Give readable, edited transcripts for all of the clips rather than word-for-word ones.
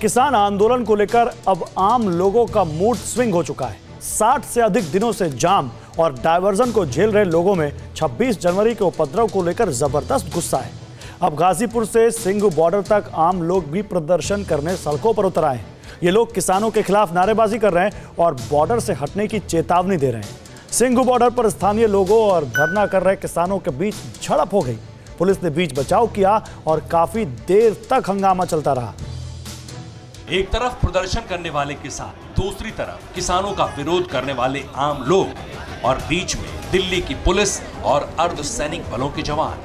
किसान आंदोलन को लेकर अब आम लोगों का मूड स्विंग हो चुका है। 60 से अधिक दिनों से जाम और डायवर्जन को झेल रहे लोगों में 26 जनवरी के उपद्रव को लेकर जबरदस्त गुस्सा है। अब गाजीपुर से सिंघू बॉर्डर तक आम लोग भी प्रदर्शन करने सड़कों पर उतर आए हैं। ये लोग किसानों के खिलाफ नारेबाजी कर रहे हैं और बॉर्डर से हटने की चेतावनी दे रहे हैं। सिंघू बॉर्डर पर स्थानीय लोगों और धरना कर रहे किसानों के बीच झड़प हो गई। पुलिस ने बीच बचाव किया और काफी देर तक हंगामा चलता रहा। एक तरफ प्रदर्शन करने वाले किसान, दूसरी तरफ किसानों का विरोध करने वाले आम लोग और बीच में दिल्ली की पुलिस और अर्धसैनिक बलों के जवान।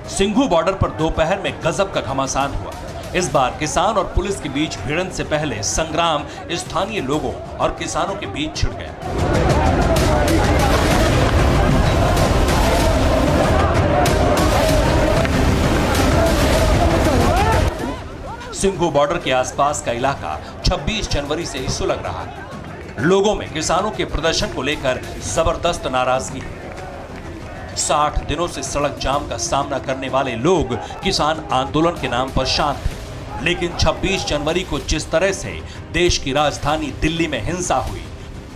सिंघू बॉर्डर पर दोपहर में गजब का घमासान हुआ। इस बार किसान और पुलिस के बीच भिड़ंत से पहले संग्राम स्थानीय लोगों और किसानों के बीच छिड़ गया। सिंघू बॉर्डर के आसपास का इलाका 26 जनवरी से ही सुलग रहा है। लोगों में किसानों के प्रदर्शन को लेकर जबरदस्त नाराजगी है। 60 दिनों से सड़क जाम का सामना करने वाले लोग किसान आंदोलन के नाम पर शांत थे, लेकिन 26 जनवरी को जिस तरह से देश की राजधानी दिल्ली में हिंसा हुई,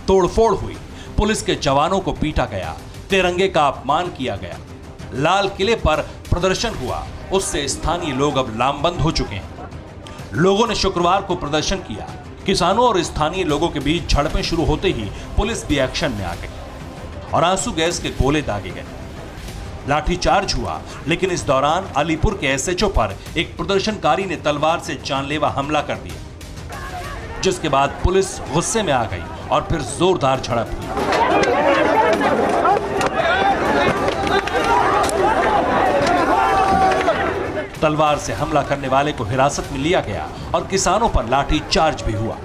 तोड़फोड़ हुई, पुलिस के जवानों को पीटा गया, तिरंगे का अपमान किया गया, लाल किले पर प्रदर्शन हुआ, उससे स्थानीय लोग अब लामबंद हो चुके हैं। लोगों ने शुक्रवार को प्रदर्शन किया। किसानों और स्थानीय लोगों के बीच झड़पें शुरू होते ही पुलिस भी एक्शन में आ गई और आंसू गैस के गोले दागे गए। लाठीचार्ज हुआ, लेकिन इस दौरान अलीपुर के एसएचओ पर एक प्रदर्शनकारी ने तलवार से जानलेवा हमला कर दिया, जिसके बाद पुलिस गुस्से में आ गई और फिर जोरदार झड़प हुई। तलवार से हमला करने वाले को हिरासत में लिया गया और किसानों पर लाठीचार्ज भी हुआ।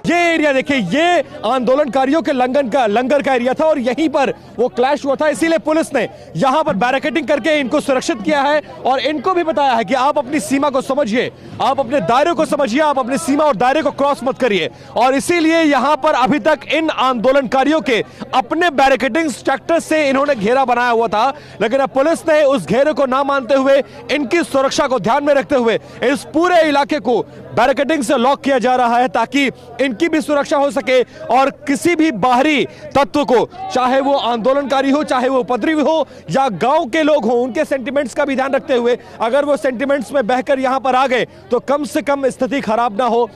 ये एरिया देखिए, ये आंदोलनकारियों के लंगर का एरिया था और यहीं पर वो क्लैश हुआ था। इसीलिए पुलिस ने यहां पर बैरिकेडिंग करके इनको सुरक्षित किया है और इनको भी बताया है कि आप अपनी सीमा को समझिए, आप अपने दायरे को समझिए, आप अपनी सीमा और दायरे को क्रॉस मत करिए। और इसीलिए यहां पर अभी तक इन आंदोलनकारियों के अपने बैरिकेडिंग स्ट्रक्चर से इन्होंने घेरा बनाया हुआ था, लेकिन अब पुलिस ने उस घेरे को ना मानते हुए, इनकी सुरक्षा को ध्यान में रखते हुए इस पूरे इलाके को बैरिकेडिंग से लॉक किया जा रहा है ताकि इनकी भी सुरक्षा हो सके और किसी भी बाहरी तत्व को, चाहे वो आंदोलनकारी हो, चाहे वो उपद्रवी हो या गांव के लोग हो, उनके सेंटिमेंट्स का भी ध्यान रखते हुए अगर वो सेंटिमेंट्स में बहकर यहां पर आ गए तो कम से कम स्थिति खराब ना हो।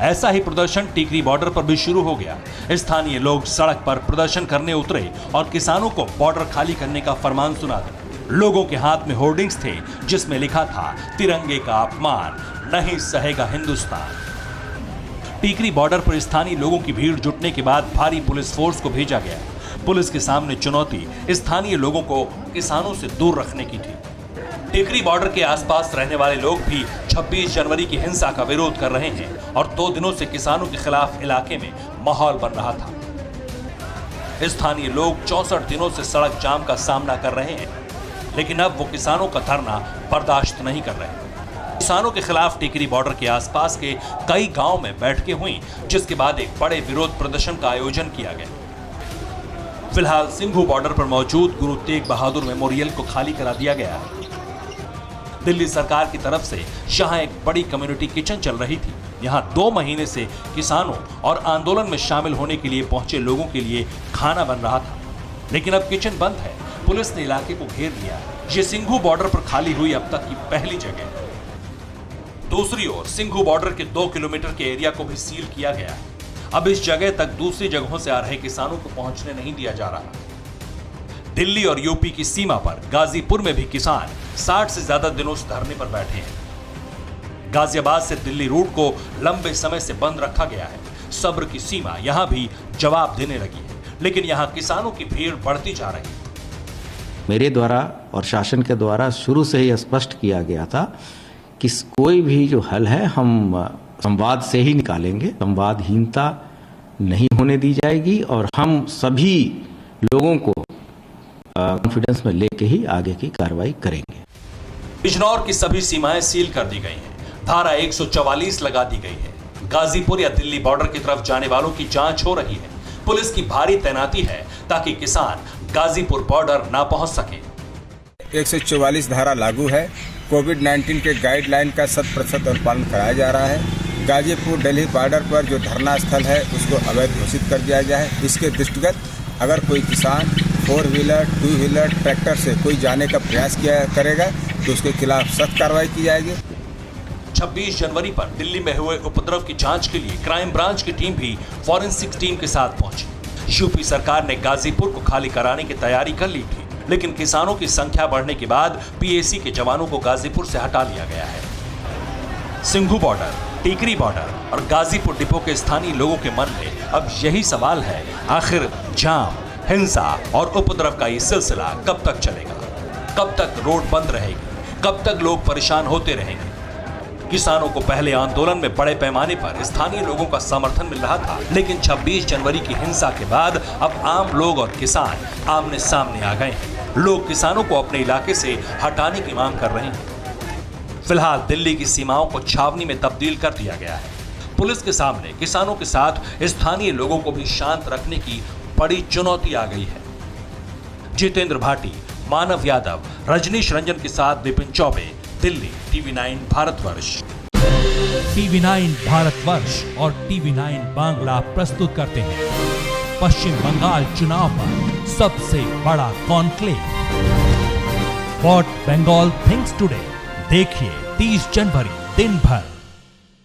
ऐसा ही प्रदर्शन टीकरी बॉर्डर पर भी शुरू हो गया। स्थानीय लोग सड़क पर प्रदर्शन करने उतरे और किसानों को बॉर्डर खाली करने का फरमान सुना दिया। लोगों के हाथ में होर्डिंग्स थे जिसमें लिखा था, तिरंगे का अपमान नहीं सहेगा हिंदुस्तान। टीकरी बॉर्डर पर स्थानीय लोगों की भीड़ जुटने के बाद भारी पुलिस फोर्स को भेजा गया। पुलिस के सामने चुनौती स्थानीय लोगों को किसानों से दूर रखने की थी। टीकरी बॉर्डर के आसपास रहने वाले लोग भी 26 जनवरी की हिंसा का विरोध कर रहे हैं और 2 दिनों से किसानों के खिलाफ इलाके में माहौल बन रहा था। स्थानीय लोग 64 दिनों से सड़क जाम का सामना कर रहे हैं, लेकिन अब वो किसानों का धरना बर्दाश्त नहीं कर रहे। किसानों के खिलाफ टीकरी बॉर्डर के आसपास के कई गांव में बैठकें हुई, जिसके बाद एक बड़े विरोध प्रदर्शन का आयोजन किया गया। फिलहाल सिंघू बॉर्डर पर मौजूद गुरु तेग बहादुर मेमोरियल को खाली करा दिया गया है। दिल्ली सरकार की तरफ से यहाँ एक बड़ी कम्युनिटी किचन चल रही थी। यहाँ 2 महीने से किसानों और आंदोलन में शामिल होने के लिए पहुंचे लोगों के लिए खाना बन रहा था, लेकिन अब किचन बंद है। पुलिस ने इलाके को घेर लिया। ये सिंघू बॉर्डर पर खाली हुई अब तक की पहली जगह है। दूसरी ओर सिंघू बॉर्डर के 2 किलोमीटर के एरिया को भी सील किया गया है। अब इस जगह तक दूसरी जगहों से आ रहे किसानों को पहुंचने नहीं दिया जा रहा। दिल्ली और यूपी की सीमा पर गाजीपुर में भी किसान 60 से ज्यादा दिनों से धरने पर बैठे हैं। गाजियाबाद से दिल्ली रूट को लंबे समय से बंद रखा गया है। सब्र की सीमा यहां भी जवाब देने लगी है, लेकिन यहां किसानों की भीड़ बढ़ती जा रही है। मेरे द्वारा और शासन के द्वारा शुरू से ही स्पष्ट किया गया था कि कोई भी जो हल है हम संवाद से ही निकालेंगे। संवादहीनता नहीं होने दी जाएगी और हम सभी लोगों को कॉन्फिडेंस में लेके ही आगे की कार्रवाई करेंगे। बिजनौर की सभी सीमाएं सील कर दी गई हैं। धारा 144 लगा दी गई है। गाजीपुर या दिल्ली बॉर्डर की तरफ जाने वालों की जांच हो रही है। पुलिस की भारी तैनाती है ताकि किसान गाजीपुर बॉर्डर ना पहुंच सके। 144 धारा लागू है। कोविड-19 के गाइडलाइन का 100% अनुपालन कराया जा रहा है। गाजीपुर दिल्ली बॉर्डर पर जो धरना स्थल है उसको अवैध घोषित कर दिया गया है। इसके दृष्टिगत अगर कोई किसान 4 व्हीलर 2 व्हीलर ट्रैक्टर से कोई जाने का प्रयास करेगा तो उसके खिलाफ सख्त कार्रवाई की जाएगी। 26 जनवरी पर दिल्ली में हुए उपद्रव की जांच के लिए क्राइम ब्रांच की टीम भी फॉरेंसिक टीम के साथ पहुंची। यूपी सरकार ने गाजीपुर को खाली कराने की तैयारी कर ली थी, लेकिन किसानों की संख्या बढ़ने के बाद पीएसी के जवानों को गाजीपुर से हटा लिया गया है। सिंघू बॉर्डर, टीकरी बॉर्डर और गाजीपुर डिपो के स्थानीय लोगों के मन में अब यही सवाल है, आखिर जाम, हिंसा और उपद्रव का ये सिलसिला कब तक चलेगा? कब तक रोड बंद रहेगी? कब तक लोग परेशान होते रहेंगे? किसानों को पहले आंदोलन में बड़े पैमाने पर स्थानीय लोगों का समर्थन मिल रहा था, लेकिन 26 जनवरी की हिंसा के बाद अब आम लोग और किसान आमने सामने आ गए हैं। लोग किसानों को अपने इलाके से हटाने की मांग कर रहे हैं। फिलहाल दिल्ली की सीमाओं को छावनी में तब्दील कर दिया गया है। पुलिस के सामने किसानों के साथ स्थानीय लोगों को भी शांत रखने की बड़ी चुनौती आ गई है। जितेंद्र भाटी, मानव यादव, रजनीश रंजन के साथ विपिन चौबे, दिल्ली, TV9 भारतवर्ष। TV9 भारतवर्ष और TV9 बांग्ला प्रस्तुत करते हैं पश्चिम बंगाल चुनाव पर सबसे बड़ा conclave, what Bengal thinks today. देखिए 30 जनवरी दिन भर